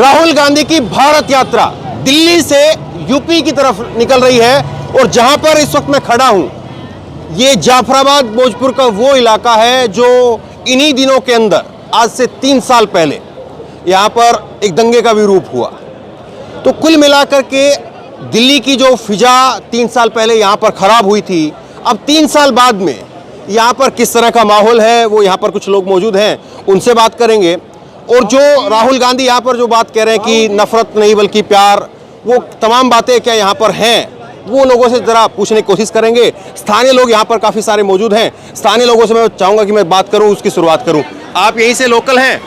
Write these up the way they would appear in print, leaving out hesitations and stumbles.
राहुल गांधी की भारत यात्रा दिल्ली से यूपी की तरफ निकल रही है और जहां पर इस वक्त मैं खड़ा हूं, ये जाफराबाद भोजपुर का वो इलाका है जो इन्हीं दिनों के अंदर आज से 3 साल पहले यहां पर एक दंगे का भी रूप हुआ। तो कुल मिलाकर के दिल्ली की जो फिजा 3 साल पहले यहां पर खराब हुई थी, अब 3 साल बाद में यहां पर किस तरह का माहौल है, वो यहां पर कुछ लोग मौजूद हैं, उनसे बात करेंगे। और जो राहुल गांधी यहाँ पर जो बात कह रहे हैं कि नफरत नहीं बल्कि प्यार, वो तमाम बातें क्या यहाँ पर हैं, वो लोगों से ज़रा पूछने की कोशिश करेंगे। स्थानीय लोग यहाँ पर काफ़ी सारे मौजूद हैं, स्थानीय लोगों से मैं चाहूँगा कि मैं बात करूँ, उसकी शुरुआत करूँ। आप यहीं से लोकल हैं?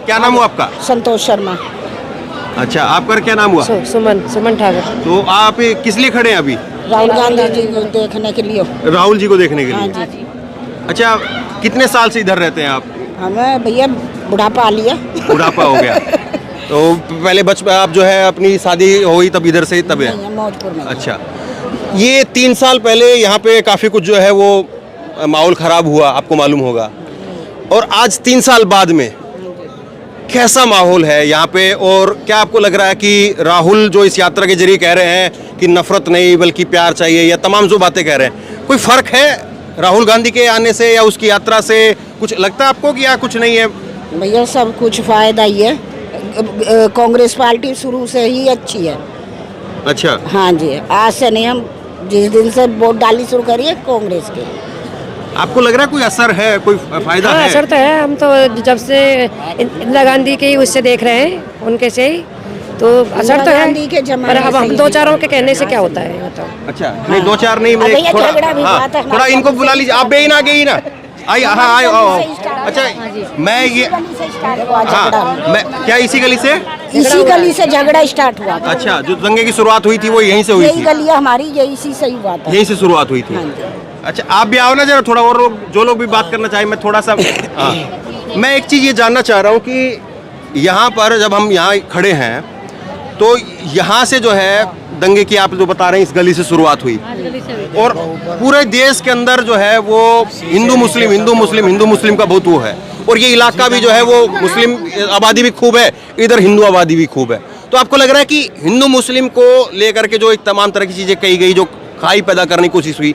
क्या नाम हुआ आपका? संतोष शर्मा। अच्छा, आपका क्या नाम हुआ? सुमन ठाकुर। तो आप किस लिए खड़े हैं अभी? राहुल गांधी जी को देखने के लिए। राहुल जी को देखने के लिए? हाँ जी। अच्छा, कितने साल से इधर रहते हैं आप? हमें भैया बुढ़ापा आ लिया। बुढ़ापा हो गया। तो पहले बचपन आप जो है अपनी शादी हुई तब इधर से तब है? मौजपुर में। अच्छा, ये 3 साल पहले यहाँ पे काफ़ी कुछ जो है वो माहौल ख़राब हुआ, आपको मालूम होगा। और आज 3 साल बाद में कैसा माहौल है यहाँ पे, और क्या आपको लग रहा है कि राहुल जो इस यात्रा के जरिए कह रहे हैं कि नफरत नहीं बल्कि प्यार चाहिए, या तमाम जो बातें कह रहे हैं, कोई फ़र्क है राहुल गांधी के आने से या उसकी यात्रा से? कुछ लगता है आपको कि या कुछ नहीं है? भैया सब कुछ फायदा ही है। कांग्रेस पार्टी शुरू से ही अच्छी है। अच्छा। हाँ जी, आज से नहीं, हम जिस दिन से वोट डाली शुरू करिए कांग्रेस के। आपको लग रहा है कोई असर है, कोई फायदा है? असर तो है। हम तो जब से इंदिरा गांधी के उससे देख रहे हैं, उनके से ही तो असर तो है। पर अब हम 2-4 के कहने से क्या होता है बताओ? अच्छा, नहीं 2-4 नहीं, मैं थोड़ा इनको बुला लीजिए। आप बेही ना गई ना, आई हाँ आई। अच्छा, मैं ये हाँ, मैं क्या इसी गली से झगड़ा स्टार्ट हुआ था। अच्छा, जो दंगे की शुरुआत हुई थी वो यहीं से हुई थी? यही गली हमारी, यही से ही हुआ था। यहीं से शुरुआत हुई थी। अच्छा, आप भी आओ ना जरा, थोड़ा और लोग, जो लोग भी बात करना चाहे, मैं थोड़ा सा मैं एक चीज़ ये जानना चाह रहा हूँ कि यहाँ पर जब हम यहाँ खड़े हैं तो यहाँ से जो है दंगे की, आप जो बता रहे हैं, इस गली से शुरुआत हुई, और पूरे देश के अंदर जो है वो हिंदू मुस्लिम का बहुत वो है, और ये इलाका भी जो है वो मुस्लिम आबादी भी खूब है, इधर हिंदू आबादी भी खूब है। तो आपको लग रहा है कि हिंदू मुस्लिम को लेकर के जो एक तमाम तरह की चीज़ें कही गई, जो खाई पैदा करने की कोशिश हुई,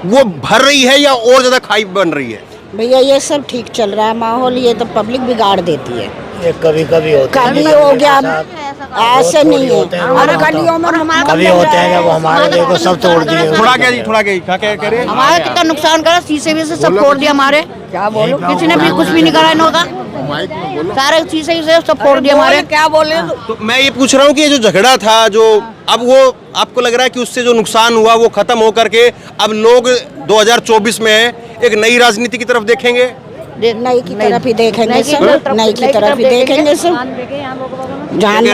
वो भर रही है या और ज़्यादा खाई बन रही है? भैया ये सब ठीक चल रहा है माहौल, ये तो पब्लिक बिगाड़ देती है। ये कभी होता है, कभी हो गया, ऐसे नहीं है। हमारे गलियों में कभी होते हैं जब हमारे देखो सब तोड़ दिए। थोड़ा क्या कह रहे हैं? हमारा कितना नुकसान करा, शीशे भी से सब फोड़ दिया हमारे। क्या बोलो, किसी ने भी कुछ भी नहीं करा इन्हों का, सारे शीशे से सब फोड़ दिया हमारे। क्या बोले? तो मैं ये पूछ रहा हूँ कि ये जो झगड़ा था, जो अब वो आपको लग रहा है कि उससे जो नुकसान हुआ वो खत्म होकर के अब लोग 2024 में एक नई राजनीति की तरफ देखेंगे? नई की तरफ ही देखेंगे सब, नई की तरफ ही देखेंगे सब। जान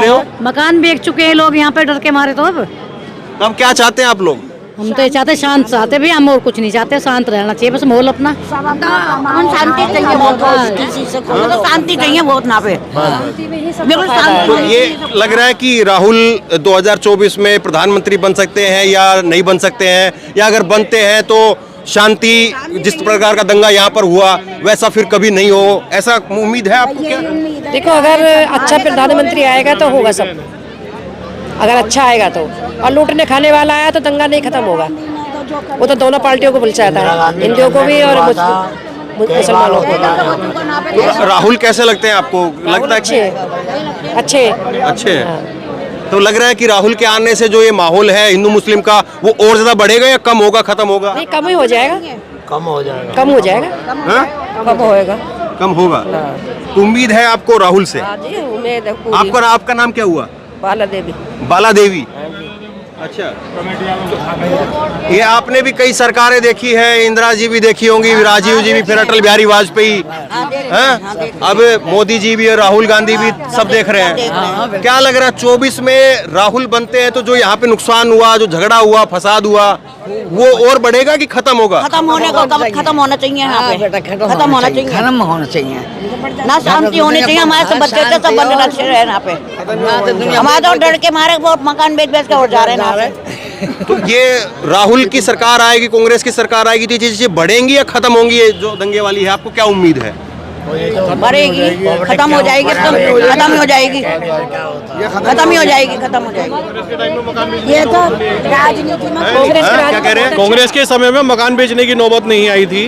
मकान बेच चुके हैं लोग यहाँ पे डर के मारे। तो अब क्या चाहते हैं आप लोग? हम तो ये चाहते, शांत चाहते भी, हम और कुछ नहीं चाहते, शांत रहना चाहिए बस माहौल अपना। शांति चाहिए बहुत, शांति चाहिए बहुत ना पे। तो ये लग रहा है कि राहुल 2024 में प्रधानमंत्री बन सकते हैं या नहीं बन सकते हैं, या अगर बनते हैं तो शांति, जिस प्रकार का दंगा यहाँ पर हुआ वैसा फिर कभी नहीं हो, ऐसा उम्मीद है आपको? क्या देखो, अगर अच्छा प्रधानमंत्री आएगा तो होगा सब, अगर अच्छा आएगा तो। और लूटने खाने वाला आया तो दंगा नहीं खत्म होगा। वो तो दोनों पार्टियों को बुलचाता है, हिंदुओं को भी और मुसलमानों को। राहुल कैसे लगते हैं आपको? लगता है अच्छे। तो लग रहा है कि राहुल के आने से जो ये माहौल है हिंदू मुस्लिम का, वो और ज्यादा बढ़ेगा या कम होगा, खत्म होगा? नहीं, कम ही हो जाएगा। कम हो जाएगा। कम होएगा। कम होगा। तो उम्मीद है आपको राहुल से? आपका नाम क्या हुआ? बाला देवी। अच्छा, ये आपने भी कई सरकारें देखी है, इंदिरा जी भी देखी होंगी, राजीव जी भी, फिर अटल बिहारी वाजपेयी, हैं? अब मोदी जी भी और राहुल गांधी भी सब देख रहे हैं। क्या लग रहा है 24 में राहुल बनते हैं तो जो यहाँ पे नुकसान हुआ, जो झगड़ा हुआ, फसाद हुआ, वो और बढ़ेगा कि खत्म होगा? खत्म होने को, खत्म होना चाहिए यहाँ पे, खत्म होना चाहिए ना, शांति होनी चाहिए। हमारे सब बच्चे सब बंद रखे रहे यहाँ पे, हमारे तो डर के मारे बहुत मकान बेच के उड़ जा रहे हैं। तो ये राहुल की सरकार आएगी, कांग्रेस की सरकार आएगी तो ये चीजें बढ़ेंगी या खत्म होंगी? ये जो दंगे वाली है, आपको क्या उम्मीद है? बढ़ेगी, खत्म हो जाएगी, खत्म हो जाएगी, खत्म ही हो जाएगी, खत्म हो जाएगी। ये तो राजनीति में क्या कह रहे हैं? कांग्रेस के समय में मकान बेचने की नौबत नहीं आई थी,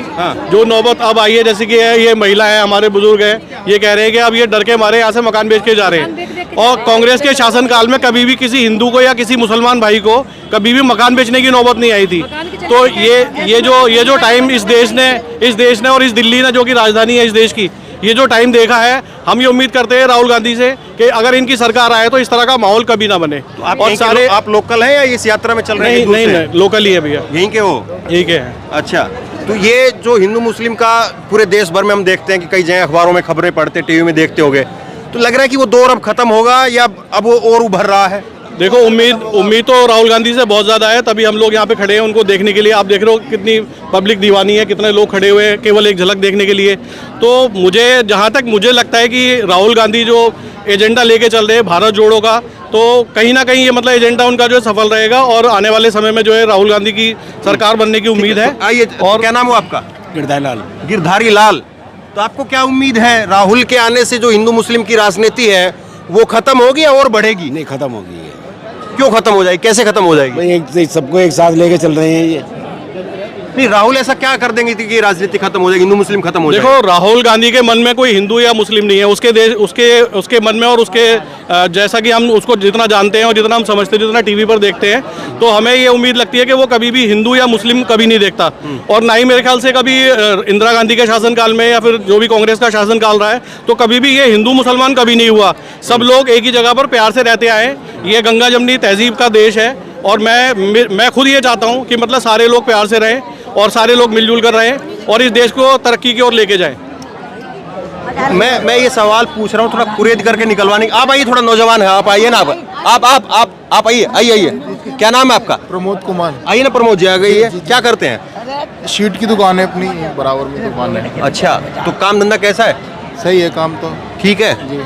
जो नौबत अब आई है, जैसे कि ये महिला है, हमारे बुजुर्ग है, ये कह रहे हैं कि अब ये डर के मारे यहाँ से मकान बेच के जा रहे हैं। और कांग्रेस के शासनकाल में कभी भी किसी हिंदू को या किसी मुसलमान भाई को कभी भी मकान बेचने की नौबत नहीं आई थी। तो ये जो टाइम इस देश ने और इस दिल्ली ने, जो कि राजधानी है इस देश की, ये जो टाइम देखा है, हम ये उम्मीद करते हैं राहुल गांधी से कि अगर इनकी सरकार आए तो इस तरह का माहौल कभी ना बने। आप और सारे आप लोकल हैं या इस यात्रा में चल रहे हैं? नहीं, लोकल ही है भैया, यहीं के हो? यही के हैं। अच्छा, तो ये जो हिंदू मुस्लिम का पूरे देश भर में हम देखते हैं कि कई जगह अखबारों में खबरें पढ़ते, टीवी में देखते होंगे, तो लग रहा है कि वो दौर अब खत्म होगा या अब वो और उभर रहा है? देखो, उम्मीद तो राहुल गांधी से बहुत ज़्यादा है, तभी हम लोग यहाँ पे खड़े हैं उनको देखने के लिए। आप देख रहे हो कितनी पब्लिक दीवानी है, कितने लोग खड़े हुए हैं केवल एक झलक देखने के लिए। तो जहाँ तक मुझे लगता है कि राहुल गांधी जो एजेंडा लेके चल रहे हैं भारत जोड़ो का, तो कहीं ना कहीं ये मतलब एजेंडा उनका जो है सफल रहेगा और आने वाले समय में जो है राहुल गांधी की सरकार बनने की उम्मीद है। आइए, और क्या नाम हो आपका? गिरधारी लाल। तो आपको क्या उम्मीद है राहुल के आने से जो हिंदू मुस्लिम की राजनीति है वो खत्म होगी या और बढ़ेगी? नहीं, खत्म होगी। क्यों खत्म हो जाएगी? कैसे खत्म हो जाएगी? सबको एक साथ लेके चल रहे हैं ये। नहीं, राहुल ऐसा क्या कर देंगे कि राजनीति खत्म हो जाएगी, हिंदू मुस्लिम खत्म हो जाएगी? देखो, राहुल गांधी के मन में कोई हिंदू या मुस्लिम नहीं है, उसके मन में और उसके जैसा कि हम उसको जितना जानते हैं और जितना हम समझते हैं, जितना टीवी पर देखते हैं, तो हमें ये उम्मीद लगती है कि वो कभी भी हिंदू या मुस्लिम कभी नहीं देखता। और ना ही मेरे ख्याल से कभी इंदिरा गांधी के शासनकाल में या फिर जो भी कांग्रेस का शासनकाल रहा है, तो कभी भी ये हिंदू मुसलमान कभी नहीं हुआ। सब लोग एक ही जगह पर प्यार से रहते आए। ये गंगा जमनी तहजीब का देश है और मैं खुद ये चाहता हूँ कि मतलब सारे लोग प्यार से रहें और सारे लोग मिलजुल कर रहें और इस देश को तरक्की की ओर लेके जाएं। मैं ये सवाल पूछ रहा हूँ थोड़ा कुरेद करके निकलवाने। आप आइए, थोड़ा नौजवान है, आप आइए ना। आप आइए। क्या नाम है आपका? प्रमोद कुमार। आइए ना प्रमोद जी, आ गई है। क्या करते हैं? शीट की दुकान है अपनी, बराबर में दुकान है। अच्छा, तो काम धंधा कैसा है? सही है काम तो। ठीक है जी।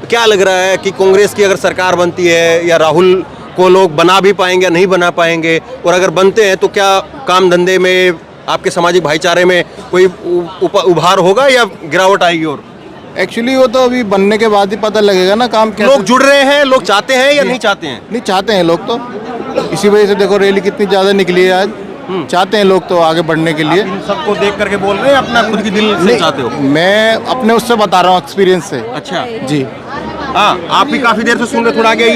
क्या लग रहा है कि कांग्रेस की अगर सरकार बनती है या राहुल को लोग बना भी पाएंगे या नहीं बना पाएंगे, और अगर बनते हैं तो क्या काम धंधे में, आपके सामाजिक भाईचारे में कोई उभार होगा या गिरावट आएगी? और एक्चुअली वो तो अभी बनने के बाद ही पता लगेगा ना काम कैसे। लोग जुड़ रहे हैं, लोग चाहते हैं या नहीं चाहते हैं? नहीं, चाहते हैं लोग तो, इसी वजह से देखो रैली कितनी ज्यादा निकली है आज। चाहते हैं लोग तो आगे बढ़ने के लिए। सबको देख करके बोल रहे हैं, अपना खुद की दिल से चाहते हो? मैं अपने उससे बता रहा हूँ, एक्सपीरियंस से। अच्छा जी हाँ, आप भी काफी देर से सुन रहे, थोड़ा आगे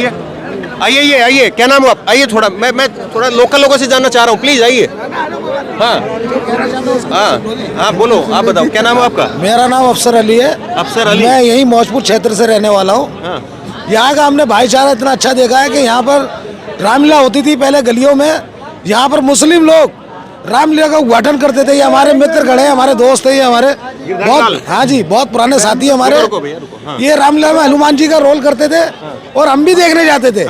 आइए। क्या नाम हो आप? आइए थोड़ा, मैं थोड़ा लोकल लोगों से जानना चाह रहा हूँ, प्लीज आइए। हाँ, बोलो, आप बताओ क्या नाम है आपका? मेरा नाम अफसर अली है। अफसर अली। मैं यही मौजपुर क्षेत्र से रहने वाला हूँ। यहाँ का हमने भाईचारा इतना अच्छा देखा है कि यहाँ पर रामलीला होती थी पहले गलियों में। यहाँ पर मुस्लिम लोग रामलीला का उद्घाटन करते थे। ये हमारे मित्र खड़े हैं, हमारे दोस्त है, ये हमारे बहुत, हाँ जी, बहुत पुराने साथी हमारे। ये रामलीला में हनुमान जी का रोल करते थे और हम भी देखने जाते थे।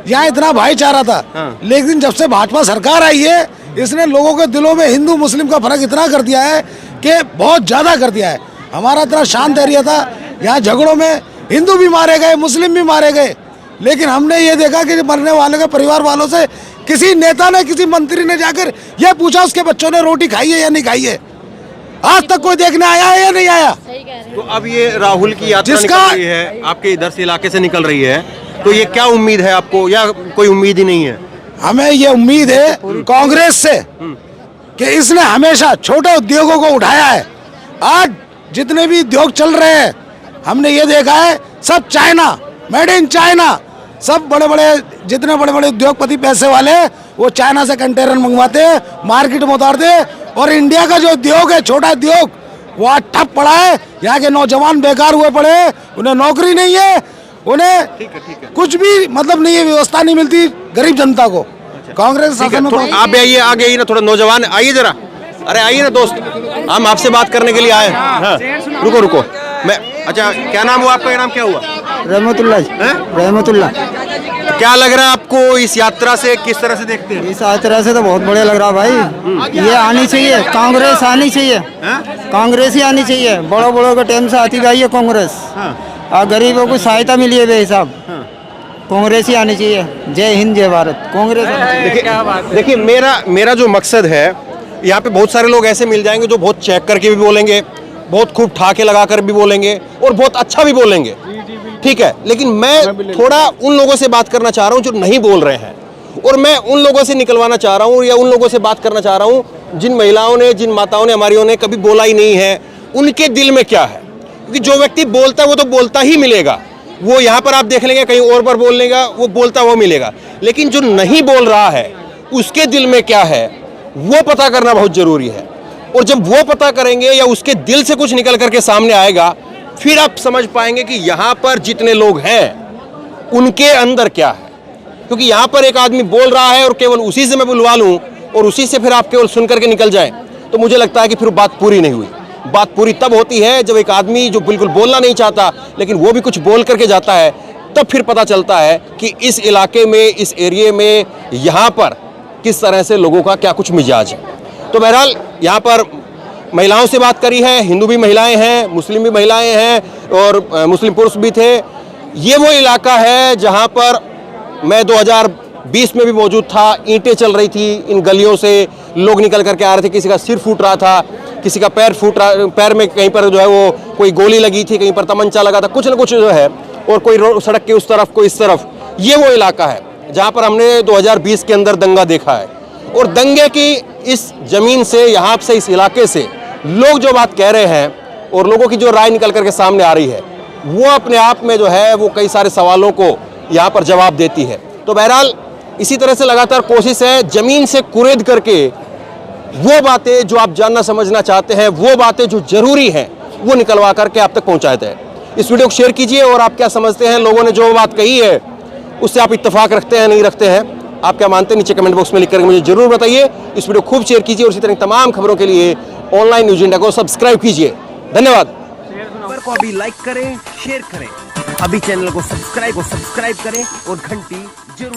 यहाँ इतना भाईचारा था। लेकिन जब से भाजपा सरकार आई है, इसने लोगों के दिलों में हिंदू मुस्लिम का फर्क इतना कर दिया है कि बहुत ज्यादा कर दिया है। हमारा इतना शांत एरिया था, यहाँ झगड़ों में हिंदू भी मारे गए, मुस्लिम भी मारे गए, लेकिन हमने ये देखा कि मरने वाले के परिवार वालों से किसी नेता ने, किसी मंत्री ने जाकर यह पूछा उसके बच्चों ने रोटी खाई है या नहीं खाई है। आज तक कोई देखने आया है या नहीं आया? तो अब ये राहुल की यात्रा निकल रही है, आपके इधर से इलाके से निकल रही है, तो ये क्या उम्मीद है आपको या कोई उम्मीद ही नहीं है? हमें ये उम्मीद है कांग्रेस से कि इसने हमेशा छोटे उद्योगों को उठाया है। आज जितने भी उद्योग चल रहे हैं, हमने ये देखा है, सब चाइना, मेड इन चाइना। सब बड़े बड़े, जितने बड़े बड़े उद्योगपति पैसे वाले हैं, वो चाइना से कंटेनर मंगवाते हैं, मार्केट में उतारते हैं, और इंडिया का जो उद्योग है, छोटा उद्योग, वो आज ठप पड़ा है। यहाँ के नौजवान बेकार हुए पड़े हैं, उन्हें नौकरी नहीं है, उन्हें कुछ भी मतलब नहीं है, व्यवस्था नहीं मिलती गरीब जनता को। कांग्रेस शासन में आप आइए, आगे आइए ना, थोड़ा नौजवान आइए जरा। अरे आइए ना दोस्त, हम आपसे बात करने के लिए आए। हाँ, रुको। मैं, अच्छा, क्या नाम हुआ आपका? ये नाम क्या हुआ? रहमतुल्लाह। क्या लग रहा है आपको इस यात्रा से, किस तरह से देखते हैं? इस यात्रा से तो बहुत बढ़िया लग रहा भाई। ये आनी चाहिए, कांग्रेस आनी चाहिए, कांग्रेस ही आनी चाहिए। बड़ों के टाइम से आती गई है कांग्रेस, और गरीबों को सहायता मिली है बेहिसाब। कांग्रेस ही आनी चाहिए। जय हिंद, जय भारत, कांग्रेस। देखिए, मेरा जो मकसद है, यहाँ पे बहुत सारे लोग ऐसे मिल जाएंगे जो बहुत चेक करके भी बोलेंगे, बहुत खूब ठाके लगाकर भी बोलेंगे और बहुत अच्छा भी बोलेंगे, ठीक है। लेकिन मैं थोड़ा उन लोगों से बात करना चाह रहा हूं जो नहीं बोल रहे हैं, और मैं उन लोगों से निकलवाना चाह रहा हूं या उन लोगों से बात करना चाह रहा हूं जिन महिलाओं ने, जिन माताओं ने, हमारियों ने कभी बोला ही नहीं है, उनके दिल में क्या है। क्योंकि जो व्यक्ति बोलता है वो तो बोलता ही मिलेगा, वो यहाँ पर आप देख लेंगे, कहीं और पर बोल लेगा, वो बोलता वो मिलेगा। लेकिन जो नहीं बोल रहा है उसके दिल में क्या है वो पता करना बहुत जरूरी है। और जब वो पता करेंगे या उसके दिल से कुछ निकल करके सामने आएगा, फिर आप समझ पाएंगे कि यहाँ पर जितने लोग हैं उनके अंदर क्या है। क्योंकि यहाँ पर एक आदमी बोल रहा है और केवल उसी से मैं बुलवा लूँ और उसी से फिर आप केवल सुन करके निकल जाए, तो मुझे लगता है कि फिर बात पूरी नहीं हुई। बात पूरी तब होती है जब एक आदमी जो बिल्कुल बोलना नहीं चाहता लेकिन वो भी कुछ बोल करके जाता है, तब फिर पता चलता है कि इस इलाके में, इस एरिए में, यहाँ पर किस तरह से लोगों का क्या कुछ मिजाज है। तो बहरहाल यहाँ पर महिलाओं से बात करी है, हिंदू भी महिलाएं हैं, मुस्लिम भी महिलाएं हैं और मुस्लिम पुरुष भी थे। ये वो इलाका है जहाँ पर मैं 2020 में भी मौजूद था, ईंटें चल रही थी, इन गलियों से लोग निकल करके आ रहे थे, किसी का सिर फूट रहा था, किसी का पैर फूट रहा, पैर में कहीं पर जो है वो कोई गोली लगी थी, कहीं पर तमंचा लगा था, कुछ ना कुछ जो है, और कोई सड़क के उस तरफ, कोई इस तरफ। ये वो इलाका है जहाँ पर हमने 2020 के अंदर दंगा देखा है। और दंगे की इस जमीन से, यहाँ से, इस इलाके से लोग जो बात कह रहे हैं और लोगों की जो राय निकल करके सामने आ रही है, वो अपने आप में जो है वो कई सारे सवालों को यहाँ पर जवाब देती है। तो बहरहाल इसी तरह से लगातार कोशिश है जमीन से कुरेद करके वो बातें जो आप जानना समझना चाहते हैं, वो बातें जो जरूरी हैं, वो निकलवा करके आप तक पहुँचाते हैं। इस वीडियो को शेयर कीजिए और आप क्या समझते हैं, लोगों ने जो बात कही है उससे आप इत्तेफाक रखते हैं, नहीं रखते हैं, आप क्या मानते हैं, नीचे कमेंट बॉक्स में लिख करके मुझे जरूर बताइए। इस वीडियो को खूब शेयर कीजिए और इसी तरह तमाम खबरों के लिए ऑनलाइन न्यूज़ इंडिया को सब्सक्राइब कीजिए। धन्यवाद। को अभी लाइक करें, शेयर करें, अभी चैनल को सब्सक्राइब करें और घंटी जरूर